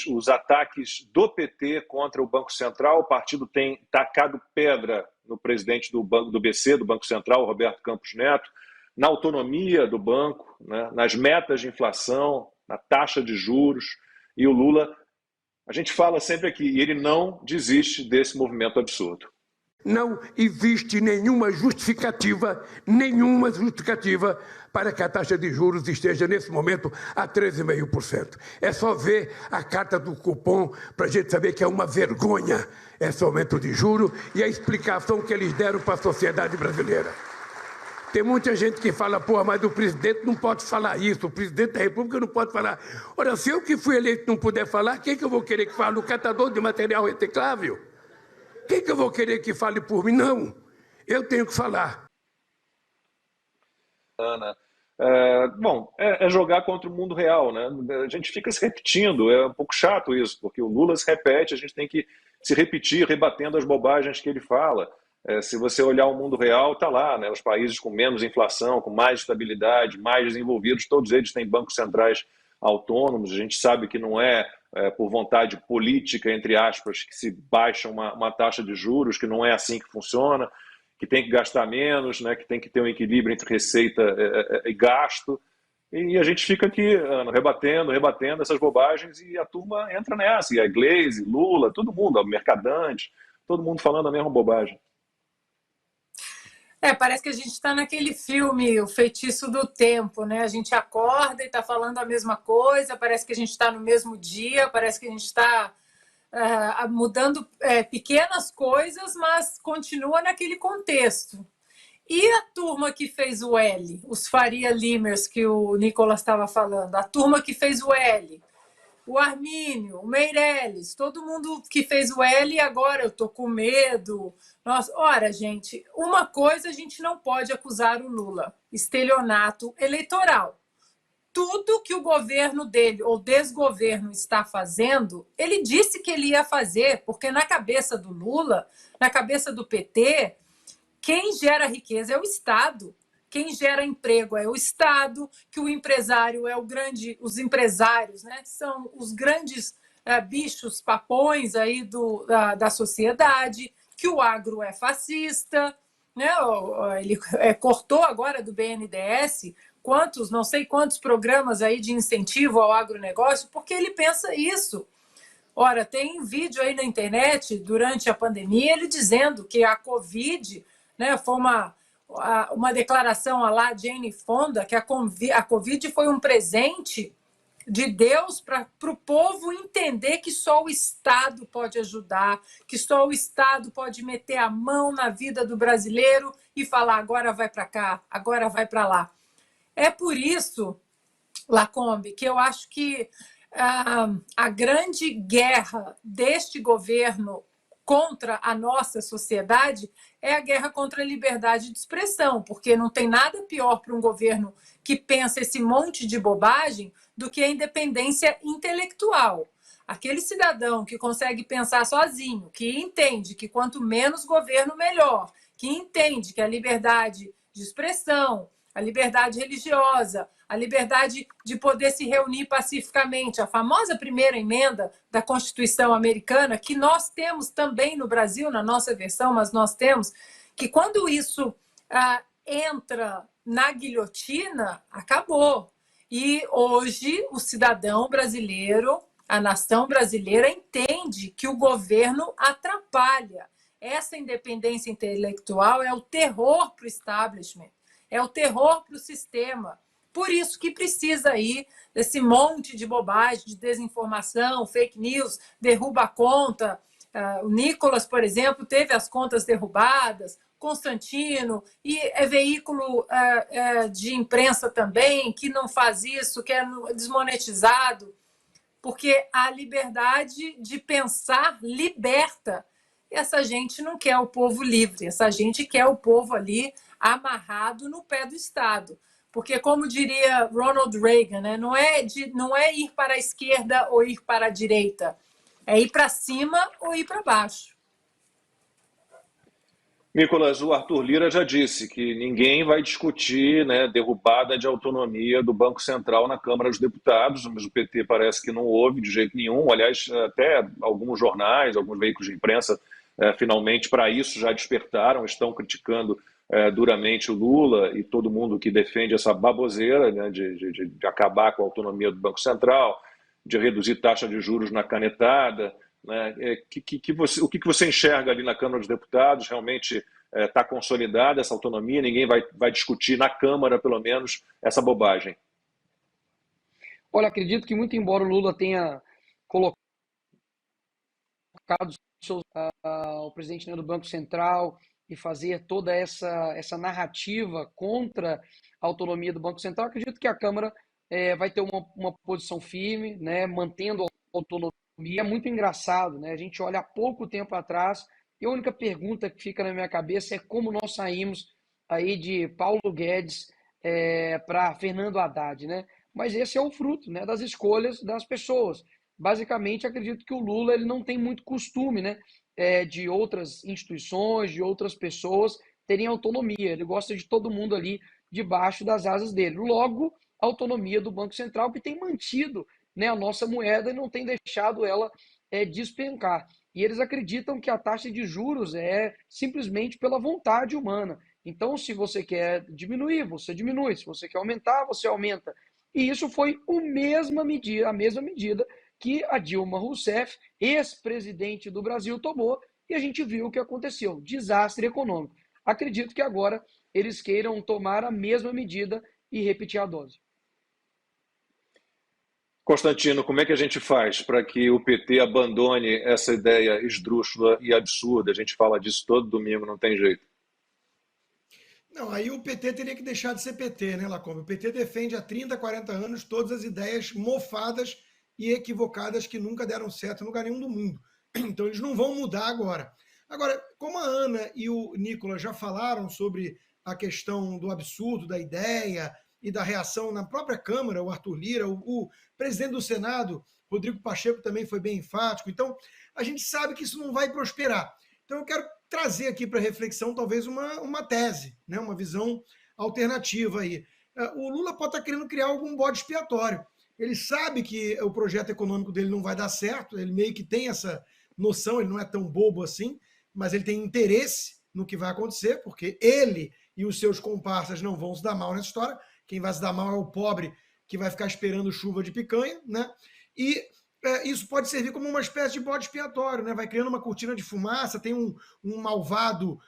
os ataques do PT contra o Banco Central. O partido tem tacado pedra no presidente do BC, do Banco Central, Roberto Campos Neto, na autonomia do banco, né, nas metas de inflação, na taxa de juros. E o Lula, a gente fala sempre aqui, ele não desiste desse movimento absurdo. Não existe nenhuma justificativa para que a taxa de juros esteja, nesse momento, a 13,5%. É só ver a carta do cupom para a gente saber que é uma vergonha esse aumento de juros e a explicação que eles deram para a sociedade brasileira. Tem muita gente que fala, pô, mas o presidente não pode falar isso, o presidente da República não pode falar. Ora, se eu que fui eleito não puder falar, quem que eu vou querer que fale? O catador de material reciclável? Quem que eu vou querer que fale por mim? Não, eu tenho que falar. Ana, é jogar contra o mundo real, né? A gente fica se repetindo, é um pouco chato isso, porque o Lula se repete, a gente tem que se repetir, rebatendo as bobagens que ele fala. Se você olhar o mundo real, está lá, né? Os países com menos inflação, com mais estabilidade, mais desenvolvidos, todos eles têm bancos centrais autônomos. A gente sabe que não é por vontade política, entre aspas, que se baixa uma taxa de juros, que não é assim que funciona, que tem que gastar menos, né? Que tem que ter um equilíbrio entre receita e gasto. E a gente fica aqui, Ana, rebatendo essas bobagens e a turma entra nessa. E a Gleisi, Lula, todo mundo, o Mercadante, todo mundo falando a mesma bobagem. Parece que a gente está naquele filme, O Feitiço do Tempo, né? A gente acorda e está falando a mesma coisa, parece que a gente está no mesmo dia, parece que a gente está mudando pequenas coisas, mas continua naquele contexto. E a turma que fez o L, os Faria Limers que o Nicolas estava falando, a turma que fez o L, o Armínio, o Meirelles, todo mundo que fez o L, agora eu tô com medo. Nossa, ora, gente, uma coisa a gente não pode acusar o Lula: estelionato eleitoral. Tudo que o governo dele, ou desgoverno, está fazendo, ele disse que ele ia fazer, porque na cabeça do Lula, na cabeça do PT, quem gera riqueza é o Estado. Quem gera emprego é o Estado, que o empresário é os empresários, né, são os grandes bichos papões aí da sociedade, que o agro é fascista, né, ele cortou agora do BNDES não sei quantos programas aí de incentivo ao agronegócio, porque ele pensa isso. Ora, tem vídeo aí na internet, durante a pandemia, ele dizendo que a Covid, né, foi uma declaração lá de Jane Fonda, que a Covid foi um presente de Deus para o povo entender que só o Estado pode ajudar, que só o Estado pode meter a mão na vida do brasileiro e falar, agora vai para cá, agora vai para lá. É por isso, Lacombe, que eu acho que a grande guerra deste governo contra a nossa sociedade é a guerra contra a liberdade de expressão, porque não tem nada pior para um governo que pensa esse monte de bobagem do que a independência intelectual. Aquele cidadão que consegue pensar sozinho, que entende que quanto menos governo, melhor, que entende que a liberdade de expressão, a liberdade religiosa, a liberdade de poder se reunir pacificamente, a famosa primeira emenda da Constituição americana, que nós temos também no Brasil, na nossa versão, mas nós temos, que quando isso entra na guilhotina, acabou. E hoje o cidadão brasileiro, a nação brasileira, entende que o governo atrapalha. Essa independência intelectual é o terror para o establishment, é o terror para o sistema. Por isso que precisa aí desse monte de bobagem, de desinformação, fake news, derruba a conta. O Nicolas, por exemplo, teve as contas derrubadas, Constantino, e é veículo de imprensa também, que não faz isso, que é desmonetizado, porque a liberdade de pensar liberta. Essa gente não quer o povo livre, essa gente quer o povo ali amarrado no pé do Estado. Porque, como diria Ronald Reagan, né, não é ir para a esquerda ou ir para a direita, é ir para cima ou ir para baixo. Nicolas, o Arthur Lira já disse que ninguém vai discutir, né, derrubada de autonomia do Banco Central na Câmara dos Deputados, mas o PT parece que não houve de jeito nenhum. Aliás, até alguns jornais, alguns veículos de imprensa, finalmente para isso já despertaram, estão criticando duramente o Lula e todo mundo que defende essa baboseira, né, de acabar com a autonomia do Banco Central, de reduzir taxa de juros na canetada. Né? O que você enxerga ali na Câmara dos Deputados? Realmente está consolidada essa autonomia? Ninguém vai discutir na Câmara, pelo menos, essa bobagem? Olha, acredito que muito embora o Lula tenha colocado o presidente, né, do Banco Central e fazer toda essa narrativa contra a autonomia do Banco Central, acredito que a Câmara vai ter uma posição firme, né, mantendo a autonomia. É muito engraçado, né? A gente olha há pouco tempo atrás e a única pergunta que fica na minha cabeça é como nós saímos aí de Paulo Guedes para Fernando Haddad, né? Mas esse é o fruto, né, das escolhas das pessoas. Basicamente, acredito que o Lula ele não tem muito costume, né, de outras instituições, de outras pessoas terem autonomia. Ele gosta de todo mundo ali debaixo das asas dele. Logo, a autonomia do Banco Central que tem mantido, né, a nossa moeda e não tem deixado ela despencar. E eles acreditam que a taxa de juros é simplesmente pela vontade humana. Então, se você quer diminuir, você diminui. Se você quer aumentar, você aumenta. E isso foi a mesma medida que a Dilma Rousseff, ex-presidente do Brasil, tomou, e a gente viu o que aconteceu, desastre econômico. Acredito que agora eles queiram tomar a mesma medida e repetir a dose. Constantino, como é que a gente faz para que o PT abandone essa ideia esdrúxula e absurda? A gente fala disso todo domingo, não tem jeito. Não, aí o PT teria que deixar de ser PT, né, Lacombe? O PT defende há 30, 40 anos todas as ideias mofadas e equivocadas que nunca deram certo em lugar nenhum do mundo. Então eles não vão mudar agora. Agora, como a Ana e o Nicolas já falaram sobre a questão do absurdo da ideia e da reação na própria Câmara, o Arthur Lira, o presidente do Senado, Rodrigo Pacheco, também foi bem enfático. Então, a gente sabe que isso não vai prosperar. Então, eu quero trazer aqui para reflexão talvez uma tese, né? Uma visão alternativa aí. O Lula pode estar querendo criar algum bode expiatório. Ele sabe que o projeto econômico dele não vai dar certo, ele meio que tem essa noção, ele não é tão bobo assim, mas ele tem interesse no que vai acontecer, porque ele e os seus comparsas não vão se dar mal nessa história. Quem vai se dar mal é o pobre que vai ficar esperando chuva de picanha, né? E isso pode servir como uma espécie de bode expiatório, né? Vai criando uma cortina de fumaça, tem um malvado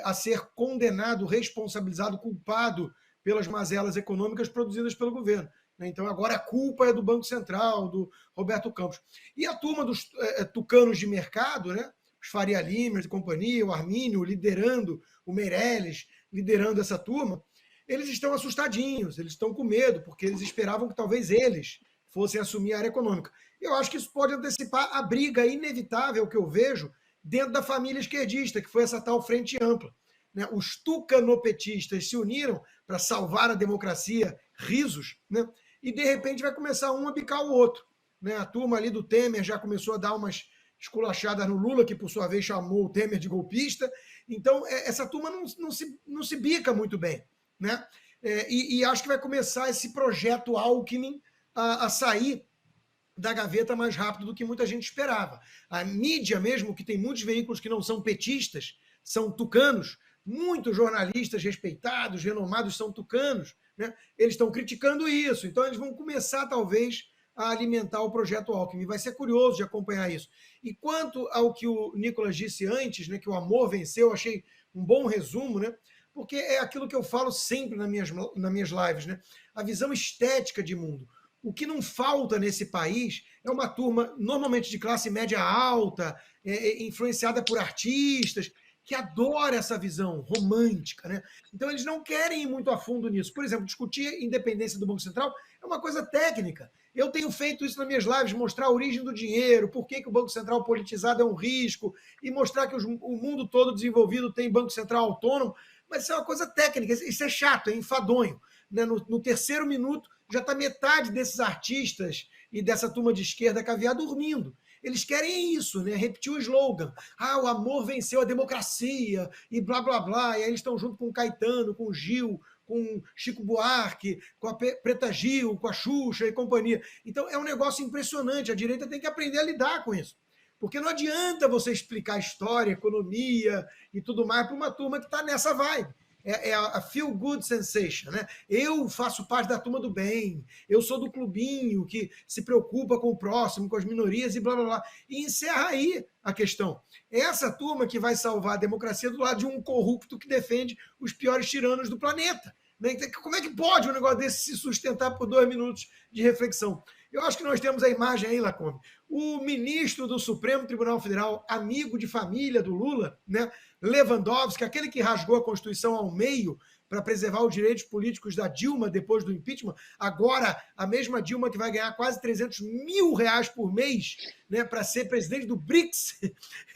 a ser condenado, responsabilizado, culpado pelas mazelas econômicas produzidas pelo governo. Né? Então agora a culpa é do Banco Central, do Roberto Campos. E a turma dos tucanos de mercado, né? Os Faria Limers e companhia, o Armínio liderando, o Meirelles liderando essa turma, eles estão assustadinhos, eles estão com medo, porque eles esperavam que talvez eles fossem assumir a área econômica. Eu acho que isso pode antecipar a briga inevitável que eu vejo dentro da família esquerdista, que foi essa tal frente ampla. Né? Os tucanopetistas se uniram para salvar a democracia, risos, né? E de repente vai começar um a bicar o outro. Né? A turma ali do Temer já começou a dar umas esculachadas no Lula, que por sua vez chamou o Temer de golpista. Então, essa turma não se bica muito bem. Né? E acho que vai começar esse projeto Alckmin a sair da gaveta mais rápido do que muita gente esperava. A mídia mesmo, que tem muitos veículos que não são petistas, são tucanos, muitos jornalistas respeitados, renomados são tucanos, né? Eles estão criticando isso, então eles vão começar talvez a alimentar o projeto Alckmin. Vai ser curioso de acompanhar isso. E quanto ao que o Nicolas disse antes, né, que o amor venceu, achei um bom resumo, né? Porque é aquilo que eu falo sempre nas minhas lives, né? A visão estética de mundo. O que não falta nesse país é uma turma, normalmente de classe média alta, influenciada por artistas, que adora essa visão romântica. Né? Então, eles não querem ir muito a fundo nisso. Por exemplo, discutir a independência do Banco Central é uma coisa técnica. Eu tenho feito isso nas minhas lives, mostrar a origem do dinheiro, por que o Banco Central politizado é um risco, e mostrar que o mundo todo desenvolvido tem Banco Central autônomo. Mas isso é uma coisa técnica, isso é chato, é enfadonho. Né? No terceiro minuto, já está metade desses artistas e dessa turma de esquerda caviar dormindo. Eles querem isso, né? Repetir o slogan. Ah, o amor venceu a democracia e blá, blá, blá. E aí eles estão junto com o Caetano, com o Gil, com Chico Buarque, com a Preta Gil, com a Xuxa e companhia. Então é um negócio impressionante. A direita tem que aprender a lidar com isso. Porque não adianta você explicar história, economia e tudo mais para uma turma que está nessa vibe. É a feel good sensation, né? Eu faço parte da turma do bem, eu sou do clubinho que se preocupa com o próximo, com as minorias e blá blá blá. E encerra aí a questão. Essa turma que vai salvar a democracia do lado de um corrupto que defende os piores tiranos do planeta. Né? Como é que pode um negócio desse se sustentar por 2 minutos de reflexão? Eu acho que nós temos a imagem aí, Lacombe. O ministro do Supremo Tribunal Federal, amigo de família do Lula, né, Lewandowski, aquele que rasgou a Constituição ao meio para preservar os direitos políticos da Dilma depois do impeachment, agora a mesma Dilma que vai ganhar quase 300 mil reais por mês, né, para ser presidente do BRICS,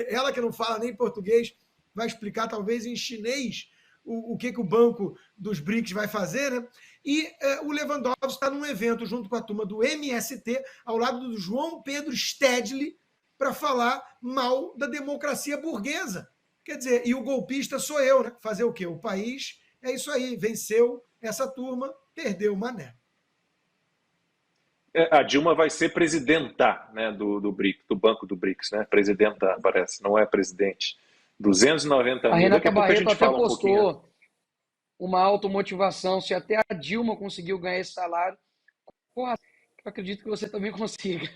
ela que não fala nem português, vai explicar talvez em chinês o que o Banco dos BRICS vai fazer, né? E o Lewandowski está num evento junto com a turma do MST, ao lado do João Pedro Stedley, para falar mal da democracia burguesa. Quer dizer, e o golpista sou eu, né? Fazer o quê? O país é isso aí, venceu essa turma, perdeu o mané. A Dilma vai ser presidenta, né, do BRICS, do Banco do BRICS, né? Presidenta, parece, não é presidente. 290 A mil. Renata Daqui a pouco a Barreto gente até fala um pouquinho. postou uma automotivação. Se até a Dilma conseguiu ganhar esse salário, eu acredito que você também consiga.